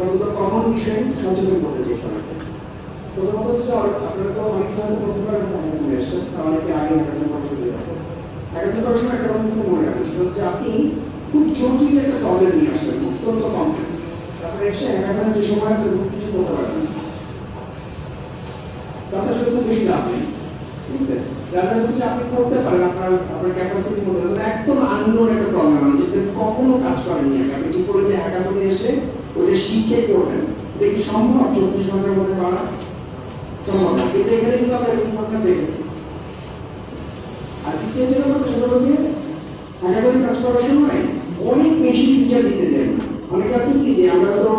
কতগুলো কমন বিষয়ে সচেতন করতে চেষ্টা করবেন। প্রথমত হচ্ছে আপনারা তো অনেক ধরনের করতে পারেন, হ্যাকাথন এসেছেন, অনেকে আগে হ্যাকাথন করার সুযোগ আছে। হ্যাকাথন করার সময় একটা কথা কিন্তু মনে রাখবেন, সেটা হচ্ছে আপনি খুব জটিল একটা প্রবলেম নিয়ে আসবেন, অত্যন্ত কমপ্লেক্স। তারপরে এসে হ্যাকাথনের যে সময় আছে কিছু করতে পারবেন না, তাতে আসলে খুব বেশি লাভ নেই। ঠিক আছে, যাদের হচ্ছে আপনি করতে পারেন আপনার ক্যাপাসিটির মধ্যে, একদম আননোন একটা প্রবলেম, যেটা কখনো কাজ করেনি আগে, আপনি ঠিক করে যে হ্যাকাথনে এসে ওটা শিখে করবেন, এটা কি সম্ভব 24 ঘন্টার মধ্যে করা? সম্ভব না। কিন্তু এখানে কিন্তু আমরা এরকম ঘটনা দেখেছি। আর দ্বিতীয় যেটা হচ্ছে সেটা হচ্ছে হ্যাকাথনে কাজ করার সময় অনেক বেশি ফিচার দিতে চাই না। অনেকে আছে কি যে আমরা তো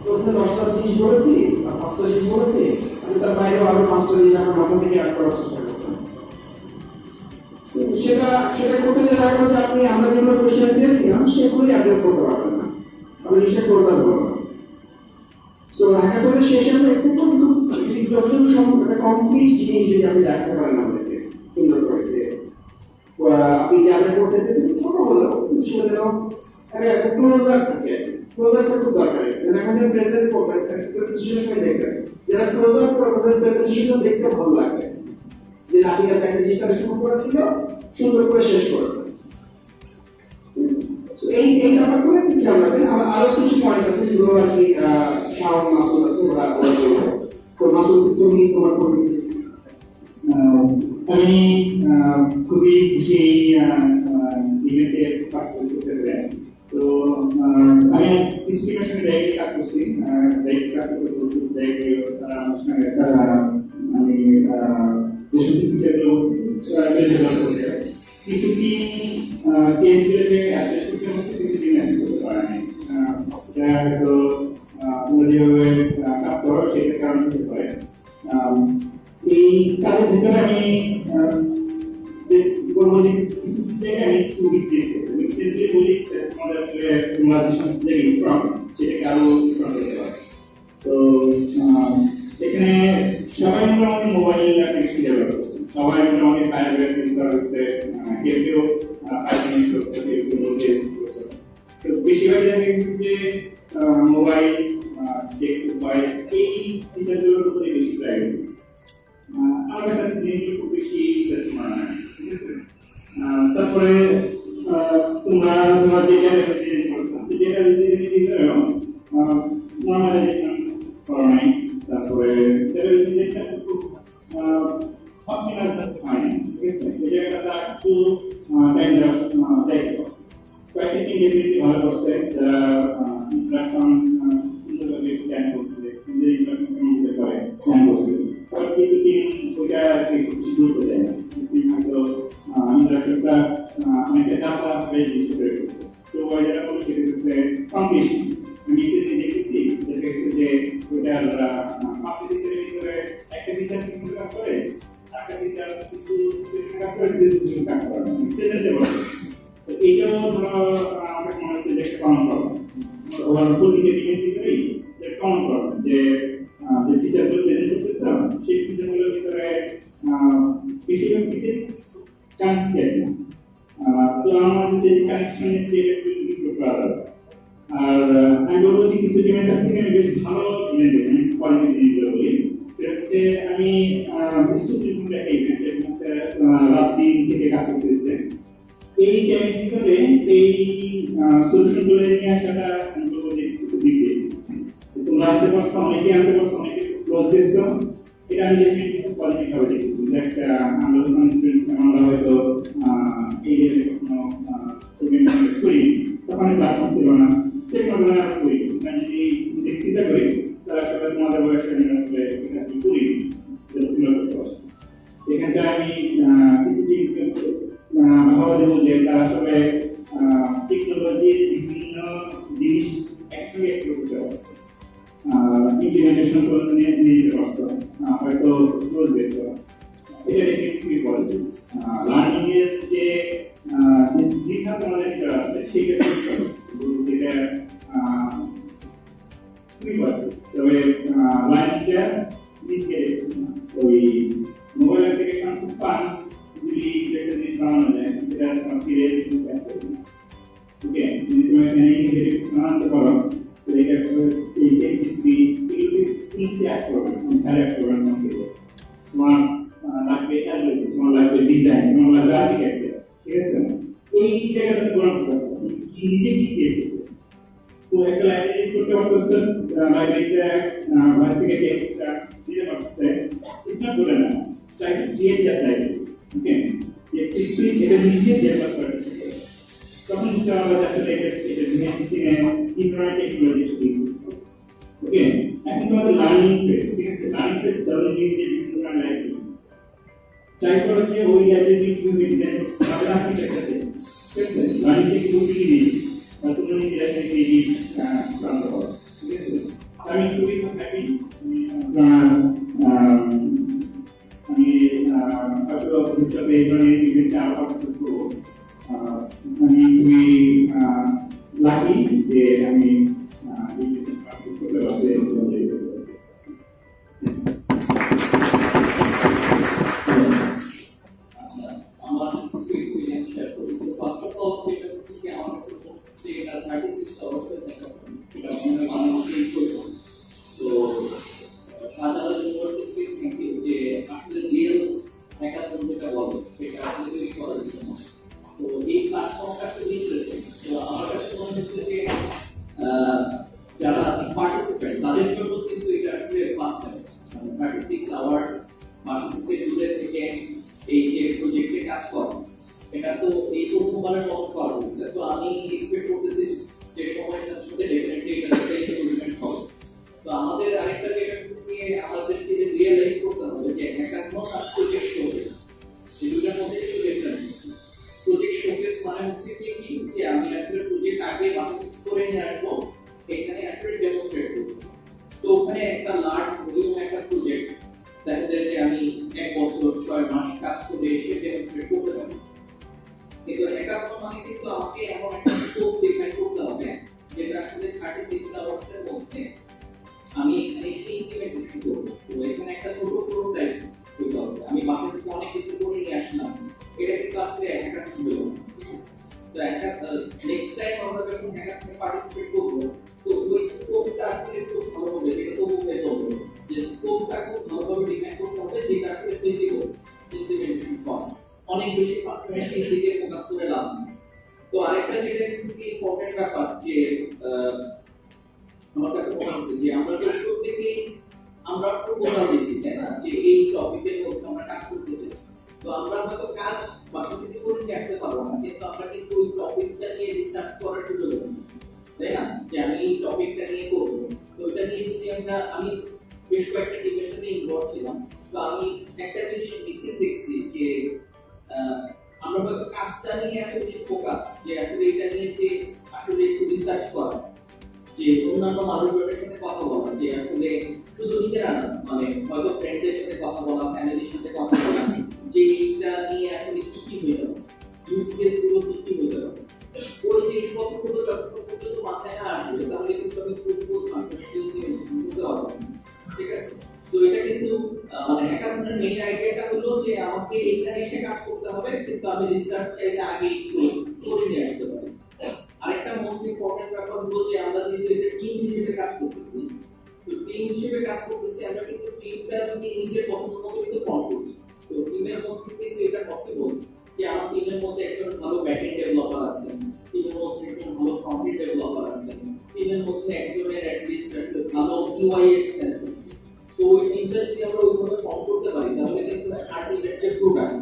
প্রথমে 10টা জিনিস বলেছি বা 5টা জিনিস বলেছি, আমি তার বাইরে আরো 5টা জিনিস আমার মাথা থেকে অ্যাড করার চেষ্টা করছি। সেটা করতে গেলে দেখা যাচ্ছে আপনি আমরা যেগুলো কোয়েশ্চেন চেয়েছিলাম সেগুলোই অ্যাড্রেস করতে পারবেন না, আপনি জিনিসটা ক্লোজার করবেন। সো হ্যাকাথনের শেষে আমরা এক্সপেক্ট করি কিন্তু যতটুকু সম্ভব একটা কমপ্লিট জিনিস যদি আপনি দেখাতে পারেন আমাদেরকে সুন্দর করে, যে আপনি যা যা করতে চেয়েছেন ছোট হলেও কিন্তু সেটা যেন একটা ক্লোজার থাকে। ক্লোজারটা খুব দরকারি। এখন যে প্রেজেন্ট করবেন প্রেজেন্টেশনের সময় দেখবেন যারা ক্লোজার করে তাদের প্রেজেন্টেশনটা দেখতে ভালো লাগে, যে না ঠিক আছে একটা জিনিসটা শুরু করেছিল সুন্দর করে শেষ করেছে। এই ব্যাপারগুলো একটু খেয়াল রাখবেন। আমার আরো কিছু পয়েন্ট আছে যেগুলো আর কি শাওন মাসুদ আছে ওরা বলবো। তো মাসুদ তুমি তোমার পরিচিতি। আমি খুবই খুশি ইভেন্টে পার্টিসিপেট করতে পেরে। তো আমি স্টুডেন্টের সঙ্গে ডাইরেক্টলি কাজ করছি, ডাইরেক্ট কাজ করতে বলছি, আমি যে সমস্ত ফিচারগুলো বলছি কিছুটি চেঞ্জ করে যে অ্যাডজাস্ট করতে হচ্ছে, কিছুটি ম্যানেজ করতে পারে নাই। সেটা হয়তো তোমরা যেভাবে কাজ করো সেটার কারণে হতে পারে। এই কাজের ভিতরে আমি বলবো যে কিছু জায়গায় আমি কিছু উইকনেস পেয়েছি। উইকনেস দিয়ে বলি তোমাদের তোমরা যে সমস্ত জায়গায় স্ট্রং সেটাকে আরো স্ট্রং করতে পারে। তো এখানে সবাই মোটামুটি মোবাইল অ্যাপ্লিকেশন ডেভেলপ করছে, সবাই মোটামুটি ফায়ারবেস ইনস্টল করছে, কেউ কেউ পাইথন ইউজ করছে, কেউ কেউ নোড.js ইউজ করছে। তো বেশিরভাগ দেখা গেছে যে মোবাইল টেক্সট ভয়েস এই ফিচারগুলোর উপরে বেশি প্রায়োরিটি। আমার কাছে জিনিসগুলো খুব বেশি মনে হয়। ঠিক আছে, তারপরে তোমরা তোমার যে ডেটা করছো সেটা নর্মালাইজেশন করা নাই। তারপরে ডেটা খুব অপটিমাইজেশন হয় না। ঠিক আছে, এই জায়গাটা একটু টাইম চাইতে হবে। কয়েকটি টিম ডেফিনেটলি ভালো করছে, যারা ইন্টারাকশন সুন্দরভাবে প্ল্যান করছে, নিজের ইন্টারাকশন কেমন হতে পারে প্ল্যান করছে। কিছু টিম ওইটা বেশি গুরুত্ব দেয় না, হয়তো ইন্টারাকশনটা অনেকটা কাঁচা বেশ জিনিস তৈরি করছে। তো যেটা বলে সেটা হচ্ছে কম্পিটিশন। আমি দেখেছি যে ওইটার 5টি ফিচারের ভিতরে একটা ফিচার কিন্তু কাজ করে, একটা ফিচার কিছু সিচুয়েশনে কাজ করে, কিছু সিচুয়েশনে কাজ করে না, প্রেজেন্টেবল। তো এইটাও ধরো আমার মনে হচ্ছে যে একটা কমন প্রবলেম, ওভার প্রতিটি টিমের ভিতরেই একটা কমন প্রবলেম, যে ফিচারগুলো প্রেজেন্ট করতেছিলাম সেই ফিচারগুলোর ভিতরে বেশিরভাগ ফিচার কানেক্টেড না। তো আমার যে কানেকশন স্কেল একটু ইমপ্রুভ করা দরকার। আর আমি বলবো যে কিছু টিমের কাছ থেকে আমি বেশ ভালো ডিজাইন দিয়েছি, আমি পজিটিভ জিনিসগুলো বলি। সেটা হচ্ছে আমি কিছু টিমকে একটা ইভেন্ট রাত 3 থেকে কাজ করতে দিচ্ছে। এই টাইমের ভিতরে এই সলিউশনগুলো নিয়ে আসাটা আমি বলবো যে কিছু দিকে তোমরা আনতে পারছো, অনেকে আনতে পারছো, অনেকে ক্লোজ হয়েছো। এটা আমি ডেফিনেটলি খুব পজিটিভ ভাবে দেখেছি যে একটা আমরা যখন স্টুডেন্টস আমরা হয়তো এই লেভেলে কখনো প্রোগ্রামিং করি, তখন প্ল্যাটফর্ম ছিল না, সেগুলো আমরা করি। আমি যদি নিজে চিন্তা করি তারা আসলে তোমাদের বয়সে আসলে এটা করি তুলে করতে পারছি। এখানটা আমি কিছু আহ্বান দেবো যে তারা আসলে টেকনোলজির বিভিন্ন জিনিস একসঙ্গে এক্সপ্লোর করতে পারছে, ইমপ্লিমেন্টেশন করে নিয়ে যেতে পারতো, হয়তো ক্লোজ বেস করা। এটা ডেফিনেটলি পজিটিভ। লার্নিং এর যে দীক্ষা তোমাদের ভিতরে আছে সেইটা যেটা খুবই পজিটিভ। তবে লার্নিংটা নিজকে ওই মোবাইল অ্যাপ্লিকেশন খুব পান যদি একটা জিনিস বানানো যায় সেটা তোমার ফিরে ওকে, যদি তুমি এখানে বানাতে পারো তো এটা এই things you act for, correct for one thing. One, like the algorithm, one like the design, one like the architecture. Yes, sir. Each area of the one person, easy to get. So, if the library is put on person, library once they get text, it's not good enough. Try to create that library. Okay. If it is easier, develop it. Someone is talking about that it is different technology. Okay. I think about the learning phase. Yes, the learning phase doesn't mean that you can learn like this. Typology, we have to do design. Yes, learning phase will be but to learn directly from the world. Yes, I mean, to be happy. After which of the even out of the group, we lucky they কিন্তু hackathon মানে কিন্তু আমাকে এমন একটা scope define করতে হবে যেটা আসলে 36 আওয়ার্স এর মধ্যে আমি এখানে ইমপ্লিমেন্টেশন করব। তো এখানে একটা ছোট প্রোটোটাইপ করতে হবে। আমি বাকি থেকে অনেক কিছু করে নিয়ে আসলাম, এটা কিন্তু আসলে হ্যাকাথন হলো না। তো নেক্সট টাইম আমরা যখন হ্যাকাথনে পার্টিসিপেট করব, তো ওই স্কোপটা আসলে খুব ভালোভাবে যেটা তো বলতে হবে যে স্কোপটা খুব ভালোভাবে ডিফাইন করতে হবে যেটা আসলে ফিজিবল ইমপ্লিমেন্টেশন করা। অনেক বেশি ফাংশনালিটি দিকে ফোকাস করে লাভ নেই। তো আরেকটা যেটা খুবই ইম্পর্টেন্ট ব্যাপার যে আমার কাছে মনে হচ্ছে যে আমরা প্রত্যেকেই আমরা প্রপোজাল দিচ্ছি, তাই না, যে এই টপিকের মধ্যে আমরা কাজ করতে চাই। তো আমরা হয়তো কাজ বাসা থেকে করে নিয়ে আসতে পারবো না, কিন্তু আমরা কিন্তু ওই টপিকটা নিয়ে রিসার্চ করার সুযোগ আছে, তাই না, যে আমি এই টপিকটা নিয়ে করবো। তো এটা নিয়ে যদি আমি বেশ কয়েকটা টিমের সাথে ইনভলভ ছিলাম, তো আমি একটা জিনিস মিসিং দেখছি যে আমরা হয়তো কাজটা নিয়ে এত বেশি ফোকাস যে আসলে এটা নিয়ে যে আসলে একটু রিসার্চ করা, যে অন্যান্য মানুষজনের সাথে কথা বলা, যে আসলে শুধু নিজেরা না, মানে হয়তো ফ্রেন্ডদের সাথে কথা বলা, ফ্যামিলির সাথে কথা বলা, যে এটা নিয়ে আসলে কি কি হয়ে যাবে, ইউজ কেস গুলো কি কি হয়ে যাবে, ওই জিনিসপত্রগুলো যতক্ষণ পর্যন্ত মাথায় না আসবে তাহলে কিন্তু আমি পুরো ফাংশনালিটি বুঝতে পারবো। ঠিক আছে, তো এটা কিন্তু মানে হ্যাকাথনের মেইন আইডিয়াটা হলো যে আমাকে এখানে এসে কাজ করতে হবে, কিন্তু আমি রিসার্চ চাইলে আগে একটু করে নিয়ে আসতে পারি। আরেকটা মোস্ট ইম্পর্টেন্ট ব্যাপার হলো যে আমরা যেহেতু এটা টিম হিসেবে কাজ করতেছি, তো টিম হিসেবে কাজ করতেছি আমরা কিন্তু টিমটা যদি নিজের পছন্দ মতো কিন্তু ফর্ম করছি। তো টিমের মধ্যে কিন্তু এটা পসিবল যে আমার টিমের মধ্যে একজন ভালো ব্যাকএন্ড ডেভেলপার আছে, টিমের মধ্যে একজন ভালো ফ্রন্ট এন্ড ডেভেলপার আছে, টিমের মধ্যে একজনের অ্যাটলিস্ট ভালো ইউআই এর সেন্স আছে। তো ওই টিমটা যদি আমরা ওইভাবে ফর্ম করতে পারি তাহলে কিন্তু আলটিমেট যে প্রোডাক্ট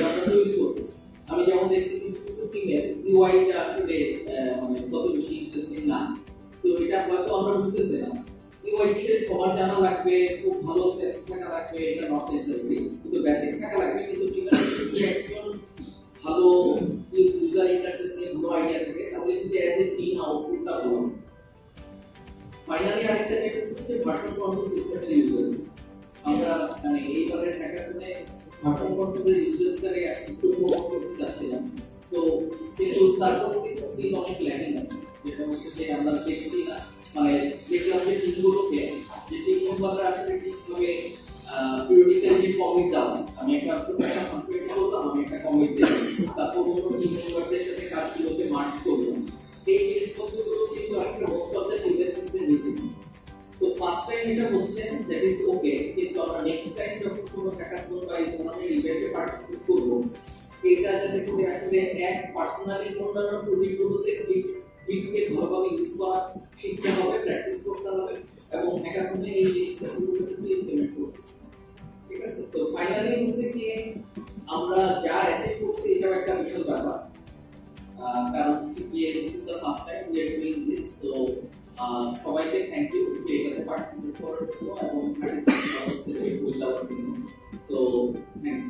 আমরা তৈরি করতে, আমি যেমন দেখছি কিছু কিছু টিমের ইউআইটা আসলে মানে কত বেশি ইন্টারেস্টিং না, তো এটা হয়তো আমরা বুঝতেছি না। ইউআই শেষ সবার জানা লাগবে, খুব ভালো সেন্স থাকা লাগবে, এটা নট নেসেসারি, কিন্তু বেসিক থাকা লাগবে। কিন্তু টিমের যদি একজন ভালো ইউজার ইন্টারফেস নিয়ে ভালো আইডিয়া থাকে তাহলে কিন্তু অ্যাজ এ টিম আউটপুটটা ভালো হবে। ফাইনালি আরেকটা যেটা হচ্ছে ভার্সন কন্ট্রোল সিস্টেমের ইউজার্স। আমরা মানে এইবারের হ্যাকাথনে ভার্সন কন্ট্রোলের ইউজার্সটারে একটু প্রমোট করতে চাচ্ছিলাম, তো কিন্তু তারপর কিন্তু স্কিল অনেক ল্যাকিং আছে, যেটা হচ্ছে যে আমরা দেখছি না, মানে দেখলাম যে টিমগুলোকে যে টিম মেম্বাররা আসলে ঠিকভাবে পিরিয়ডিক্যালি যে কমিট দাও, আমি একটা ছোট একটা ফাংশনালিটি করলাম, আমি একটা কমিট দিলাম, তারপর অন্য টিম মেম্বারদের সাথে কাজগুলোকে মার্জ করলাম, এই জিনিসপত্রগুলো কিন্তু একটা মোস্ট অফ দ্য টিমের ক্ষেত্রে মিসিং। তো ফার্স্ট টাইম টাইম এটা হচ্ছে দ্যাট ইজ ওকে, কিন্তু আমরা নেক্সট টাইম যখন কোনো হ্যাকাথন বা এই ধরনের ইভেন্টে পার্টিসিপেট করবো, এটা যাতে করে আসলে এক পার্সোনালি অন্যান্য প্রজেক্টগুলোতে ফিটকে ভালোভাবে ইউজ করা শিখতে হবে, প্র্যাকটিস করতে হবে এবং হ্যাকাথনে এই জিনিসগুলোকে ইমপ্লিমেন্ট করতে হবে। ঠিক আছে, তো ফাইনালি হচ্ছে কি আমরা যা অ্যাচিভ করছি এটাও একটা বিশাল ব্যাপার, কারণ হচ্ছে কি this is the first time we are doing this. So সবাইকে থ্যাংক ইউ যে এটাতে পার্টিসিপেট করার জন্য এবং পার্টিসিপেট করার জন্য। So thanks.